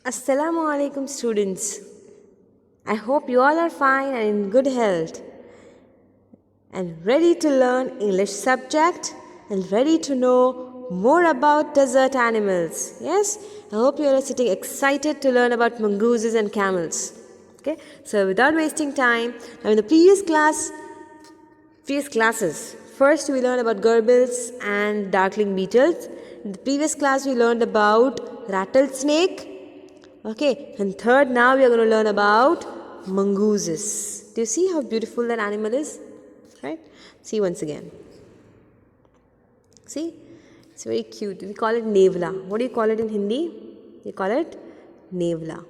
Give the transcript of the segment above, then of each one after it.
Assalamu alaikum students. I hope you all are fine and in good health and ready to learn English subject and ready to know more about desert animals. Yes, I hope you are sitting excited to learn about mongooses and camels. Okay, so without wasting time, now in the previous classes, first we learned about gerbils and darkling beetles. In the previous class we learned about rattlesnake. Okay, and third, now we are going to learn about mongooses. Do you see how beautiful that animal is? Right? See once again. See? It's very cute. We call it nevla. What do you call it in Hindi? You call it nevla.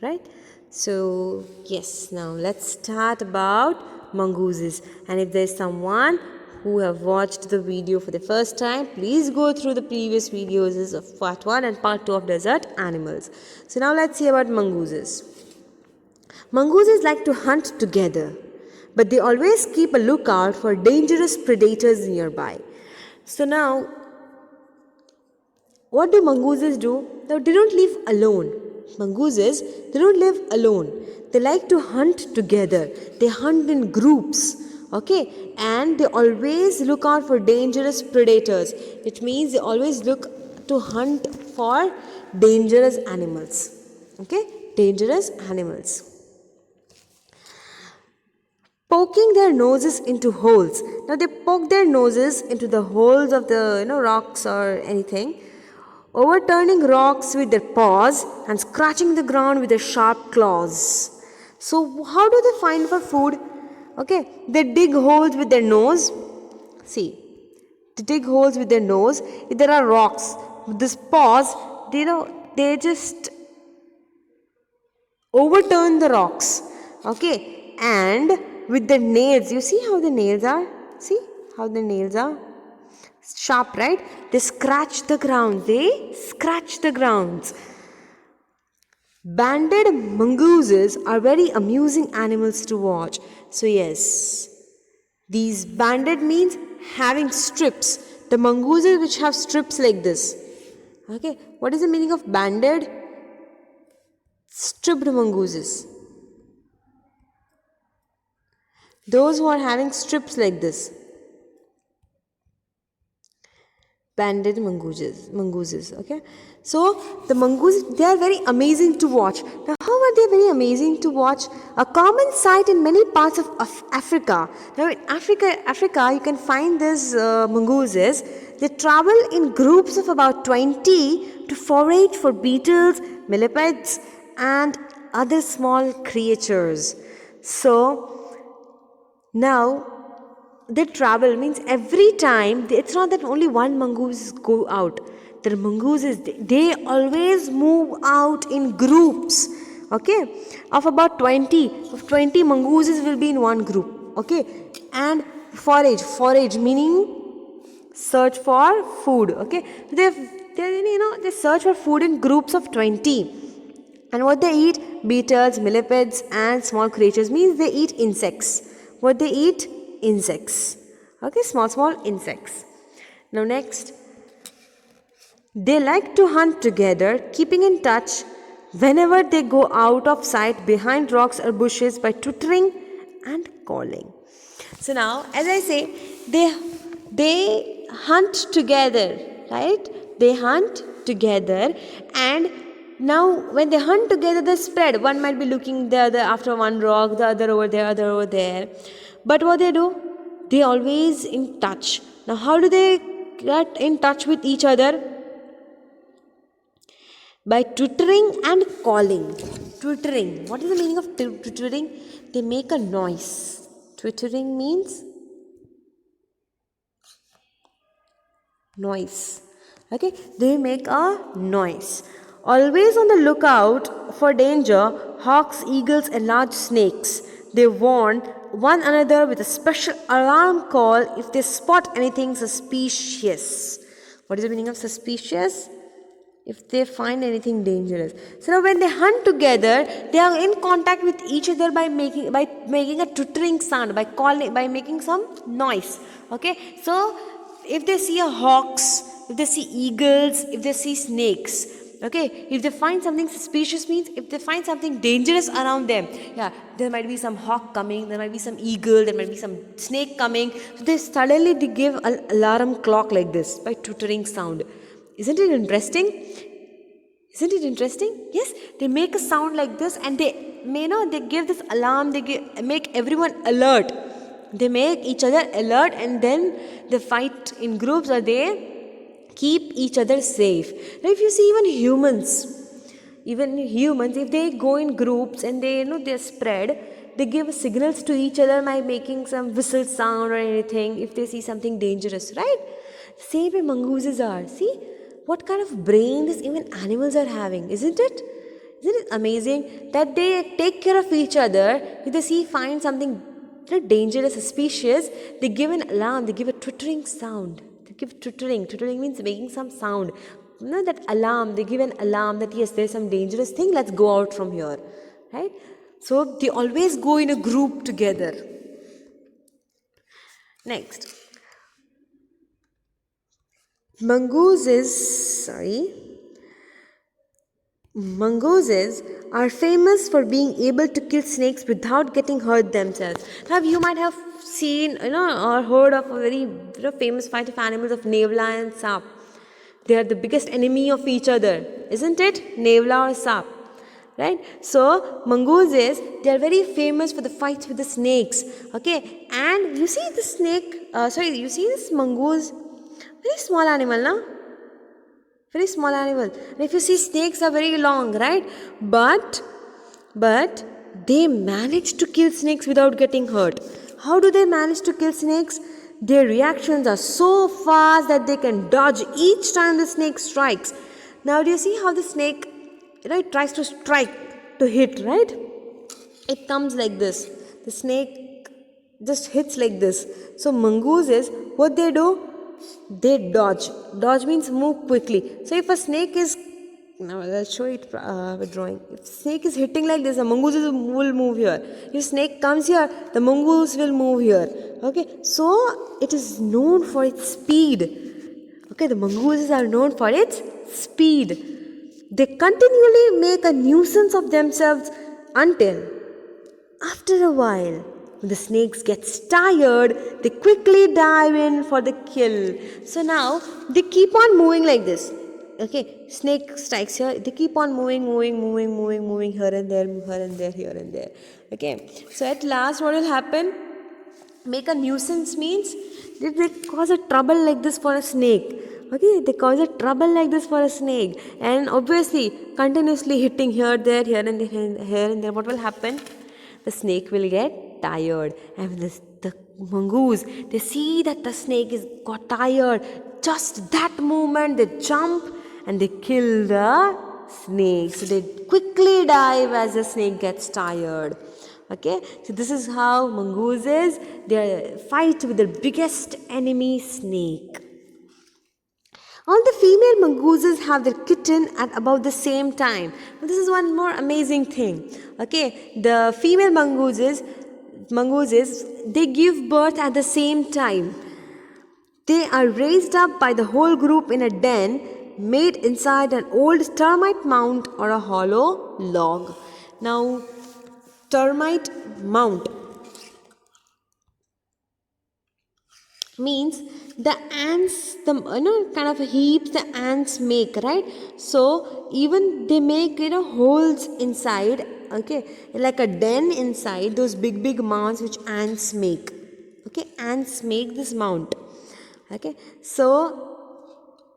Right? So, yes, now let's start about mongooses. And if there's someone who have watched the video for the first time, please go through the previous videos of part 1 and part 2 of desert animals. So now let's see about mongooses. Mongooses like to hunt together, but they always keep a lookout for dangerous predators nearby. So now, what do mongooses do? Now, they don't live alone. Mongooses, they don't live alone. They like to hunt together. They hunt in groups. Okay, and they always look out for dangerous predators. It means they always look to hunt for dangerous animals. Okay, dangerous animals. Poking their noses into holes. Now they poke their noses into the holes of the rocks or anything, overturning rocks with their paws and scratching the ground with their sharp claws. So how do they find for food? Okay, they dig holes with their nose. See, they dig holes with their nose. If there are rocks, with this paws, they just overturn the rocks. Okay, and with the nails, you see how the nails are? See how the nails are? Sharp, right? They scratch the ground. They scratch the grounds. Banded mongooses are very amusing animals to watch. So yes, these banded means having strips. The mongooses which have strips like this. Okay, what is the meaning of banded? Stripped mongooses. Those who are having strips like this. Banded mongooses. Okay, so the mongooses, they are very amazing to watch. Now, how are they very amazing to watch? A common sight in many parts of Africa. Now, in Africa, you can find these mongooses. They travel in groups of about 20 to forage for beetles, millipedes, and other small creatures. So now they travel means every time it's not that only one mongoose go out. The mongooses, they always move out in groups. Okay, of about 20 mongooses will be in one group. Okay, and forage meaning search for food. Okay, they search for food in groups of 20. And what they eat? Beetles, millipedes, and small creatures, means they eat insects. What they eat? Insects. Okay, small insects. Now next, they like to hunt together, keeping in touch whenever they go out of sight behind rocks or bushes by twittering and calling. So now, as I say, they hunt together, right? They hunt together, and now when they hunt together, they spread. One might be looking the other after one rock, the other over there, other over there. But what they do? They always in touch. Now, how do they get in touch with each other? By twittering and calling. Twittering. What is the meaning of twittering? They make a noise. Twittering means noise. Okay, they make a noise. Always on the lookout for danger, hawks, eagles, and large snakes. They warn one another with a special alarm call if they spot anything suspicious. What is the meaning of suspicious? If they find anything dangerous. So now when they hunt together, they are in contact with each other by making a twittering sound, by calling, by making some noise. Okay, so if they see a hawks, if they see eagles, if they see snakes, Okay, if they find something suspicious means if they find something dangerous around them, yeah, there might be some hawk coming, there might be some eagle, there might be some snake coming. So they give an alarm clock like this by twittering sound. Isn't it interesting? Isn't it interesting? Yes, they make a sound like this and they give this alarm, make everyone alert. They make each other alert and then they fight in groups or they keep each other safe. Now, if you see even humans, if they go in groups and they spread, they give signals to each other by making some whistle sound or anything if they see something dangerous, right? Same way mongooses are. See what kind of brain these even animals are having, isn't it? Isn't it amazing that they take care of each other? If they find something dangerous, suspicious, they give an alarm, they give a twittering sound. They give twittering. Twittering means making some sound. That alarm, they give an alarm that yes, there's some dangerous thing, let's go out from here. Right? So they always go in a group together. Next. Mongooses are famous for being able to kill snakes without getting hurt themselves. Now you might have seen or heard of a very famous fight of animals of Nevla and Sap. They are the biggest enemy of each other, isn't it? Nevla or Sap, right? So mongooses, they are very famous for the fights with the snakes. Okay, and you see the snake. You see this mongoose, very small animal, na? Very small animal. And if you see, snakes are very long, right? But they manage to kill snakes without getting hurt. How do they manage to kill snakes? Their reactions are so fast that they can dodge each time the snake strikes. Now do you see how the snake tries to strike, to hit, right? It comes like this. The snake just hits like this. So mongooses, what they do? They dodge. Dodge means move quickly. So if a snake is, now I'll show it with drawing. If snake is hitting like this, the mongoose will move here. If snake comes here, the mongoose will move here. Okay, so it is known for its speed. Okay, the mongooses are known for its speed. They continually make a nuisance of themselves until, after a while, when the snakes gets tired, they quickly dive in for the kill. So now they keep on moving like this. Okay, snake strikes here. They keep on moving here and there, here and there. Okay, so at last, what will happen? Make a nuisance means they cause a trouble like this for a snake. Okay, they cause a trouble like this for a snake, and obviously continuously hitting here, there, here and there. What will happen? The snake will get tired, and the mongoose, they see that the snake is got tired. Just that moment, they jump and they kill the snake. So they quickly dive as the snake gets tired. Okay, so this is how mongooses, they fight with their biggest enemy, snake. All the female mongooses have their kitten at about the same time. Now, this is one more amazing thing. Okay, the female mongooses, they give birth at the same time. They are raised up by the whole group in a den made inside an old termite mound or a hollow log. Now, termite mound means the ants, kind of heaps the ants make, right? So even they make holes inside, okay, like a den inside those big mounds which ants make. Okay, ants make this mound. Okay, so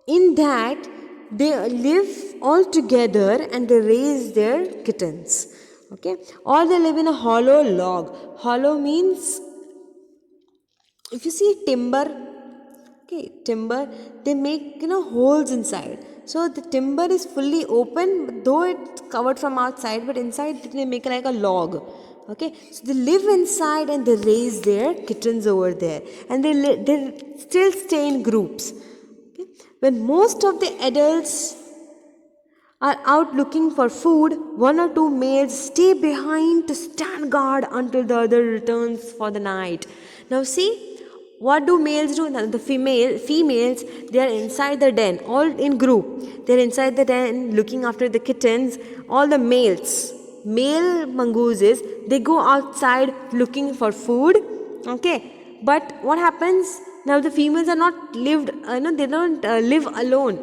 in that they live all together and they raise their kittens. Okay, or they live in a hollow log. Hollow means, if you see timber, they make holes inside. So the timber is fully open, but though it's covered from outside, but inside they make like a log. Okay, so they live inside and they raise their kittens over there, and they still stay in groups. Okay? When most of the adults are out looking for food, one or two males stay behind to stand guard until the other returns for the night. Now see, what do males do? Now, the females, they are inside the den, all in group. They are inside the den looking after the kittens. All the male mongooses, they go outside looking for food. Okay, but what happens? Now the females are not they don't live alone.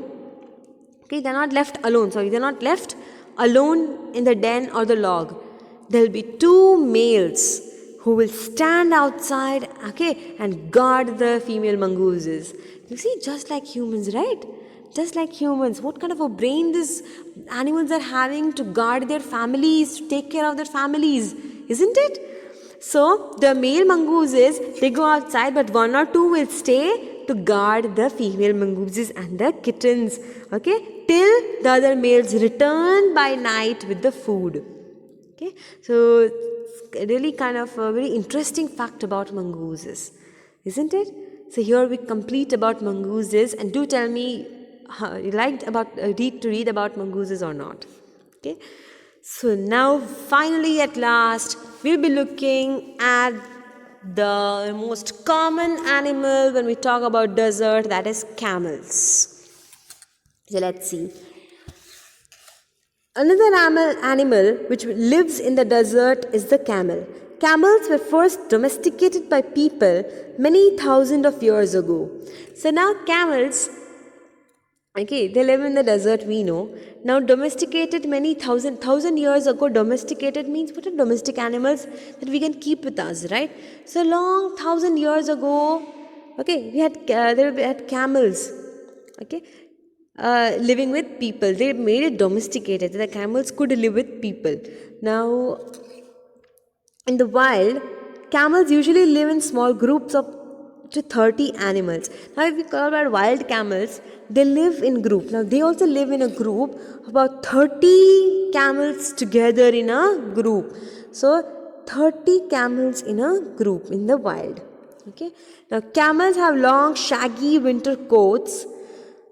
Okay, they're not left alone. Sorry, they're not left alone in the den or the log. There'll be two males who will stand outside, okay, and guard the female mongooses. You see, just like humans, right? Just like humans. What kind of a brain these animals are having to guard their families, to take care of their families, isn't it? So, the male mongooses, they go outside, but one or two will stay to guard the female mongooses and the kittens, okay, till the other males return by night with the food. Okay, so it's really kind of a very interesting fact about mongooses, isn't it? So here we complete about mongooses, and do tell me how you liked about read about mongooses or not. Okay, so now finally at last we'll be looking at the most common animal when we talk about desert, that is camels. So let's see. Another animal which lives in the desert is the camel. Camels were first domesticated by people many thousands of years ago. So now camels, okay, they live in the desert, we know. Now domesticated many thousand years ago. Domesticated means what are domestic animals that we can keep with us, right? So long 1,000 years ago, okay, we had camels, okay, living with people. They made it domesticated. The camels could live with people. Now, in the wild, camels usually live in small groups of to 30 animals. Now, if we call about wild camels, they live in group. Now, they also live in a group, about 30 camels together in a group. So, 30 camels in a group in the wild. Okay. Now, camels have long, shaggy winter coats,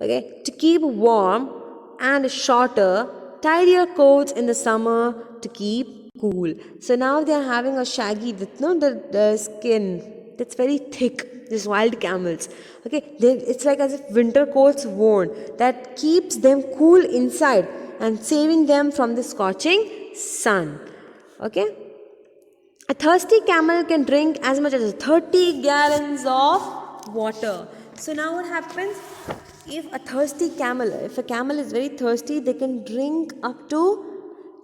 okay, to keep warm, and shorter, tidier coats in the summer to keep cool. So now they are having a shaggy, the skin that's very thick, these wild camels. Okay, it's like as if winter coats worn that keeps them cool inside and saving them from the scorching sun. Okay, a thirsty camel can drink as much as 30 gallons of water. So now what happens? If a camel is very thirsty, they can drink up to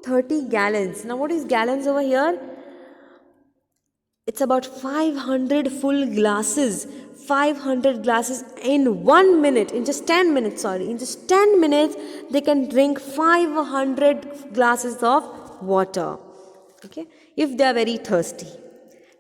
30 gallons. Now what is gallons over here? It's about 500 full glasses. 500 glasses in 1 minute, in just 10 minutes, in just 10 minutes, they can drink 500 glasses of water. Okay, if they are very thirsty.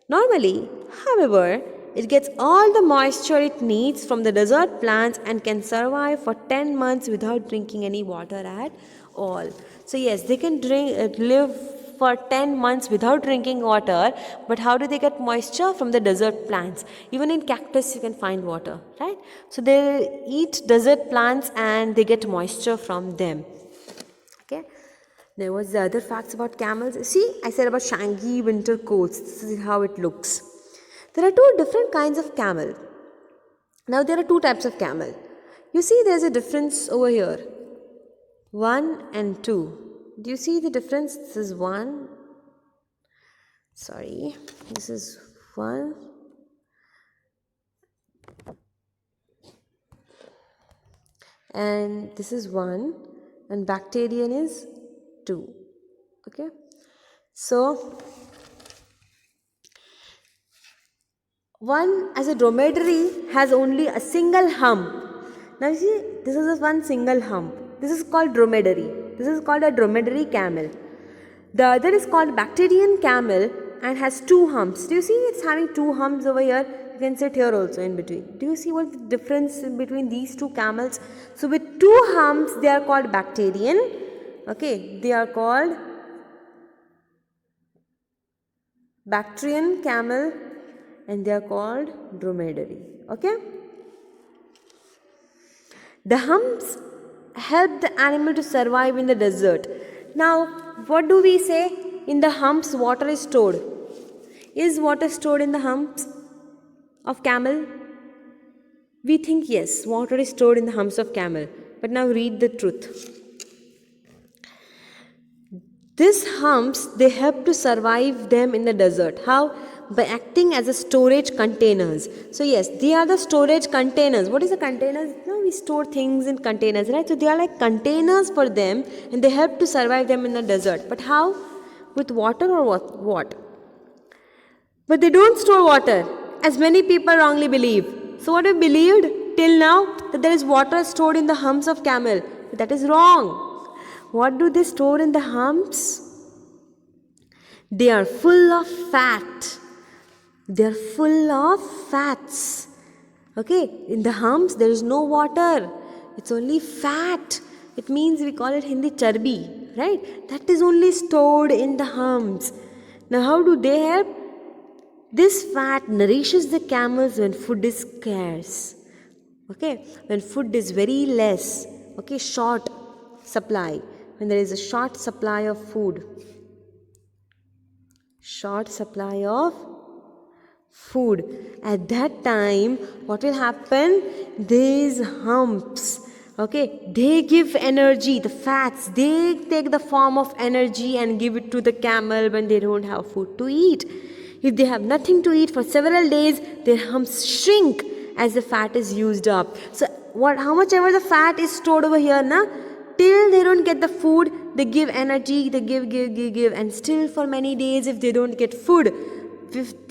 Normally, however, it gets all the moisture it needs from the desert plants and can survive for 10 months without drinking any water at all. So yes, they can live for 10 months without drinking water, but how do they get moisture? From the desert plants. Even in cactus you can find water, right? So they eat desert plants and they get moisture from them. Okay. There was the other facts about camels. See, I said about shaggy winter coats. This is how it looks. There are two different kinds of camel. Now there are two types of camel. You see there's a difference over here. 1 and 2. Do you see the difference? This is 1. Sorry. This is 1. And this is 1. And Bactrian is 2. Okay. So, one as a dromedary has only a single hump. Now you see, this is one single hump. This is called dromedary. This is called a dromedary camel. The other is called Bactrian camel and has 2 humps. Do you see it's having 2 humps over here? You can sit here also in between. Do you see what the difference between these 2 camels? So with 2 humps they are called Bactrian. Okay, they are called Bactrian camel and they are called dromedary. Okay. The humps help the animal to survive in the desert. Now, what do we say? In the humps, water is stored. Is water stored in the humps? of camel? We think yes, water is stored in the humps of camel. But now read the truth. These humps, they help to survive them in the desert. How? By acting as a storage containers. So yes, they are the storage containers. What is a containers? No, we store things in containers, right? So they are like containers for them, and they help to survive them in the desert. But how? With water or what? But they don't store water, as many people wrongly believe. So what we believed till now, that there is water stored in the humps of camel. But that is wrong. What do they store in the humps? They are full of fat. They are full of fats. Okay, in the humps there is no water. It's only fat. It means we call it Hindi charbi, right? That is only stored in the humps. Now how do they help? This fat nourishes the camels when food is scarce. Okay, when food is very less. Okay, short supply. When there is a short supply of food. Short supply of food. At that time, what will happen? These humps, okay, they give energy. The fats, they take the form of energy and give it to the camel when they don't have food to eat. If they have nothing to eat for several days, their humps shrink as the fat is used up. So how much ever the fat is stored over here, till they don't get the food, they give energy, they give, and still for many days if they don't get food,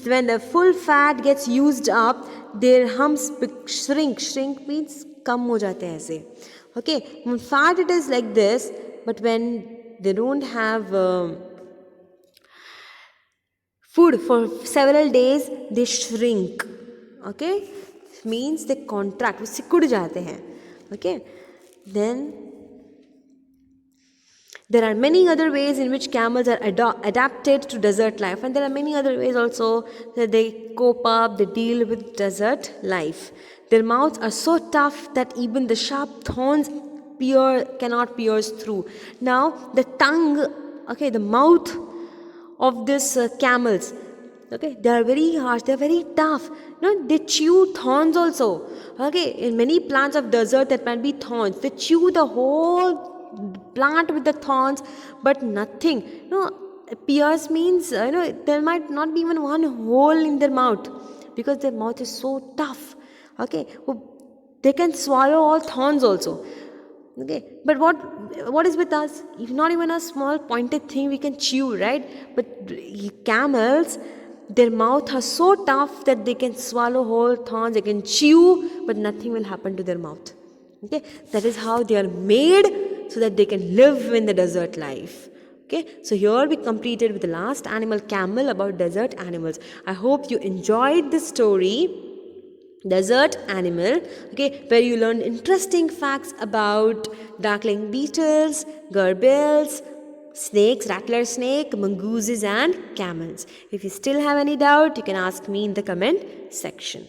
when the full fat gets used up, their humps shrink. Shrink means kam ho jate hain aise. Okay, when fat it is like this, but when they don't have food for several days, they shrink. Okay, means they contract, वो सिकुड़ जाते हैं. Okay, then there are many other ways in which camels are adapted to desert life, and there are many other ways also that they cope up, they deal with desert life. Their mouths are so tough that even the sharp thorns cannot pierce through. Now the tongue, okay, the mouth of these camels, okay, they are very harsh, they are very tough. They chew thorns also. Okay, in many plants of desert there might be thorns. They chew the whole plant with the thorns, but nothing. Pierce means there might not be even one hole in their mouth because their mouth is so tough. Okay, they can swallow all thorns also. Okay, but what is with us? If not even a small pointed thing we can chew, right? But camels, their mouth are so tough that they can swallow whole thorns, they can chew, but nothing will happen to their mouth. Okay, that is how they are made, so that they can live in the desert life. Okay, so here we completed with the last animal, camel, about desert animals. I hope you enjoyed this story, desert animal, okay, where you learned interesting facts about darkling beetles, gerbils, snakes, rattler snake, mongooses and camels. If you still have any doubt, you can ask me in the comment section.